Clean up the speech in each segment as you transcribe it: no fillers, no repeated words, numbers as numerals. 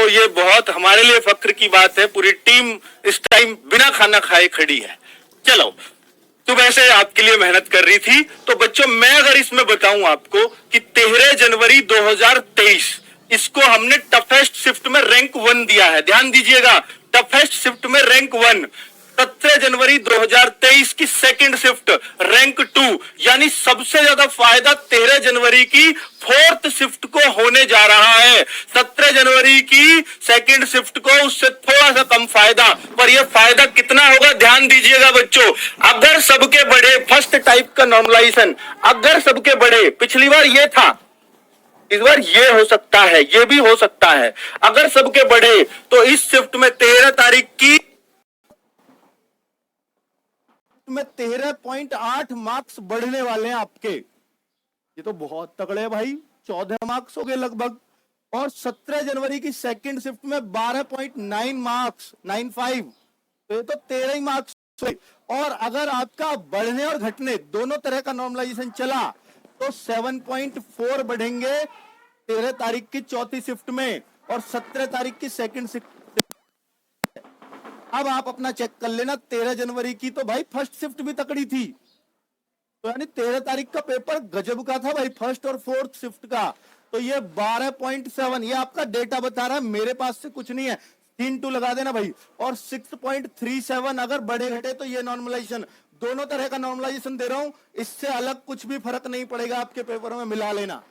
तो ये बहुत हमारे लिए फक्र की बात है। पूरी टीम इस टाइम बिना खाना खाए खड़ी है। चलो, तो वैसे आपके लिए मेहनत कर रही थी। तो बच्चों, मैं अगर इसमें बताऊं आपको कि 13 जनवरी 2023 इसको हमने टफेस्ट शिफ्ट में रैंक 1 दिया है। ध्यान दीजिएगा, टफेस्ट शिफ्ट में रैंक 1। 17 जनवरी 2023 की सेकंड शिफ्ट रैंक 2, यानी सबसे ज्यादा फायदा 13 जनवरी की फोर्थ शिफ्ट को होने जा रहा है। 17 जनवरी की सेकंड शिफ्ट को उससे थोड़ा सा कम फायदा, पर यह फायदा कितना होगा ध्यान दीजिएगा बच्चों। अगर सबके बड़े फर्स्ट टाइप का नॉर्मलाइजेशन, अगर सबके बड़े, पिछली बार ये था, इस बार ये हो सकता है, ये भी हो सकता है। अगर सबके बड़े तो इस शिफ्ट में 13 तारीख की में 13.8 मार्क्स बढ़ने वाले हैं आपके। ये तो बहुत तगड़े है भाई, 14 मार्क्स हो गए लगभग। और 17 जनवरी की सेकंड शिफ्ट में 12.9 मार्क्स, 95, तो ये तो 13 ही मार्क्स हुए। और अगर आपका बढ़ने और घटने दोनों तरह का नॉर्मलाइजेशन चला तो 7.4 बढ़ेंगे 13 तारीख की चौथी शिफ्ट में और 17 तारीख की सेकंड शिफ्ट। अब आप अपना चेक कर लेना, 13 जनवरी की तो भाई फर्स्ट शिफ्ट भी तकड़ी थी, तो यानी 13 तारीख का पेपर गजब का था भाई, फर्स्ट और फोर्थ शिफ्ट का। तो ये 12.7, ये आपका डेटा बता रहा है, मेरे पास से कुछ नहीं है। 3-2 लगा देना भाई। और 6.37 अगर बढ़े घटे तो ये नॉर्मलाइजेशन, दोनों तरह का नॉर्मलाइजेशन दे रहा हूं, इससे अलग कुछ भी फर्क नहीं पड़ेगा आपके पेपरों में, मिला लेना,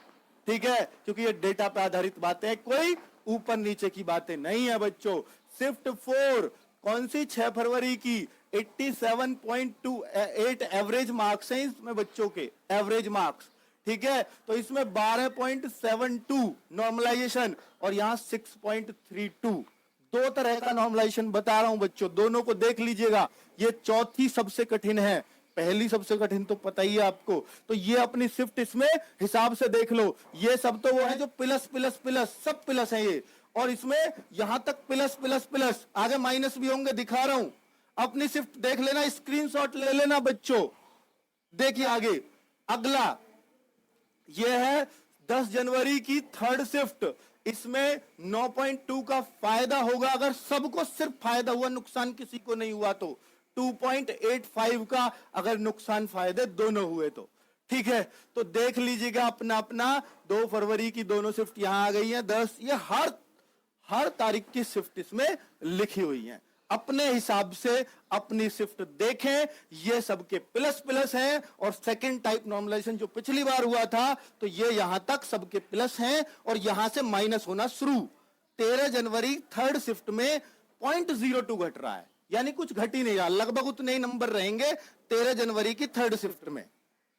ठीक है, क्योंकि ये डेटा पे आधारित बातें हैं, कोई ऊपर नीचे की बातें नहीं है बच्चों। शिफ्ट 4 कौन सी, 6 फरवरी की, 87.28 एवरेज मार्क्स हैं इसमें बच्चों के, एवरेज मार्क्स, ठीक है। तो इसमें 12.72 नॉर्मलाइजेशन और यहां 6.32, दो तरह का नॉर्मलाइजेशन बता रहा हूं बच्चों, दोनों को देख लीजिएगा। ये चौथी सबसे कठिन है, पहली सबसे कठिन तो पता ही है आपको। तो ये अपनी शिफ्ट इसमें हिसाब से देख लो, ये सब तो वो है जो प्लस प्लस प्लस, सब प्लस है ये, और इसमें यहां तक प्लस प्लस प्लस, आगे माइनस भी होंगे, दिखा रहा हूं। अपनी शिफ्ट देख लेना, स्क्रीनशॉट ले लेना बच्चों। देखिए आगे अगला, यह है 10 जनवरी की थर्ड शिफ्ट। इसमें 9.2 का फायदा होगा, अगर सबको सिर्फ फायदा हुआ, नुकसान किसी को नहीं हुआ तो 2.85 का, अगर नुकसान फायदे दोनों हुए तो, ठीक है। तो देख लीजिएगा अपना अपना, 2 फरवरी की दोनों शिफ्ट यहां आ गई है, 10, ये हर तारीख की शिफ्ट इसमें लिखी हुई है। अपने हिसाब से अपनी शिफ्ट देखें, ये सबके प्लस प्लस हैं। और सेकंड टाइप नॉर्मलाइजेशन जो पिछली बार हुआ था, तो ये यहां तक सबके प्लस हैं और यहां से माइनस होना शुरू। 13 जनवरी थर्ड शिफ्ट में 0.02 घट रहा है, यानी कुछ घट ही नहीं रहा, लगभग उतने ही नंबर रहेंगे 13 जनवरी की थर्ड शिफ्ट में।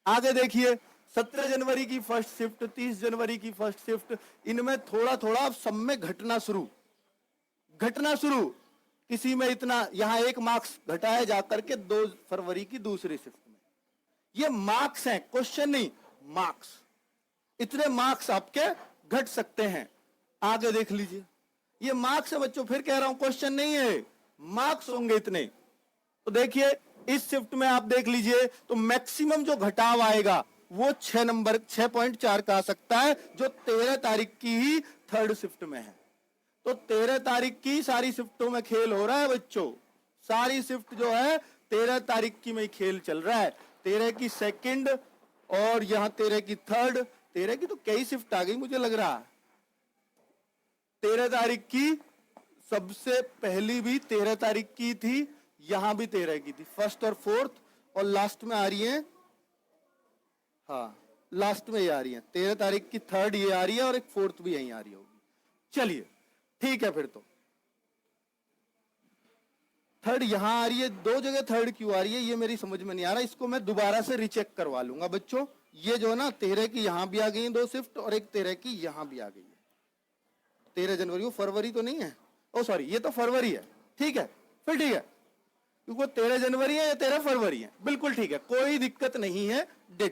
आगे देखिए 17 जनवरी की फर्स्ट शिफ्ट, 30 जनवरी की फर्स्ट शिफ्ट, इनमें थोड़ा थोड़ा सब में घटना शुरू, किसी में इतना, यहां 1 मार्क्स घटा है जाकर के 2 फरवरी की दूसरी शिफ्ट में। ये मार्क्स हैं, क्वेश्चन नहीं, मार्क्स, इतने मार्क्स आपके घट सकते हैं। आगे देख लीजिए, ये मार्क्स है बच्चों, फिर कह रहा हूं क्वेश्चन नहीं है, मार्क्स होंगे इतने। तो देखिए इस शिफ्ट में आप देख लीजिए, तो मैक्सिमम जो घटाव आएगा वो 6 नंबर 6.4 का आ सकता है, जो 13 तारीख की ही थर्ड शिफ्ट में है। तो 13 तारीख की सारी शिफ्टों में खेल हो रहा है बच्चों, सारी शिफ्ट जो है 13 तारीख की में खेल चल रहा है। 13 की सेकंड और यहां 13 की थर्ड, 13 की तो कई शिफ्ट आ गई मुझे लग रहा है। 13 तारीख की सबसे पहली भी 13 तारीख की थी, यहां भी 13 की थी, फर्स्ट और फोर्थ, और लास्ट में आ रही है, हाँ लास्ट में ये आ रही है, 13 तारीख की थर्ड ये आ रही है और एक फोर्थ भी यहीं आ रही होगी। चलिए ठीक है, फिर तो थर्ड यहां आ रही है, 2 जगह थर्ड क्यों आ रही है ये मेरी समझ में नहीं आ रहा, इसको मैं दोबारा से रिचेक करवा लूंगा बच्चों। ये जो है ना 13 की यहां भी आ गई 2 शिफ्ट और एक 13 की यहां भी आ गई है। 13 जनवरी, वो फरवरी तो नहीं है, ओ सॉरी ये तो फरवरी है, ठीक है फिर ठीक है, क्योंकि 13 जनवरी है या 13 फरवरी है, बिल्कुल ठीक है, कोई दिक्कत नहीं है डेटा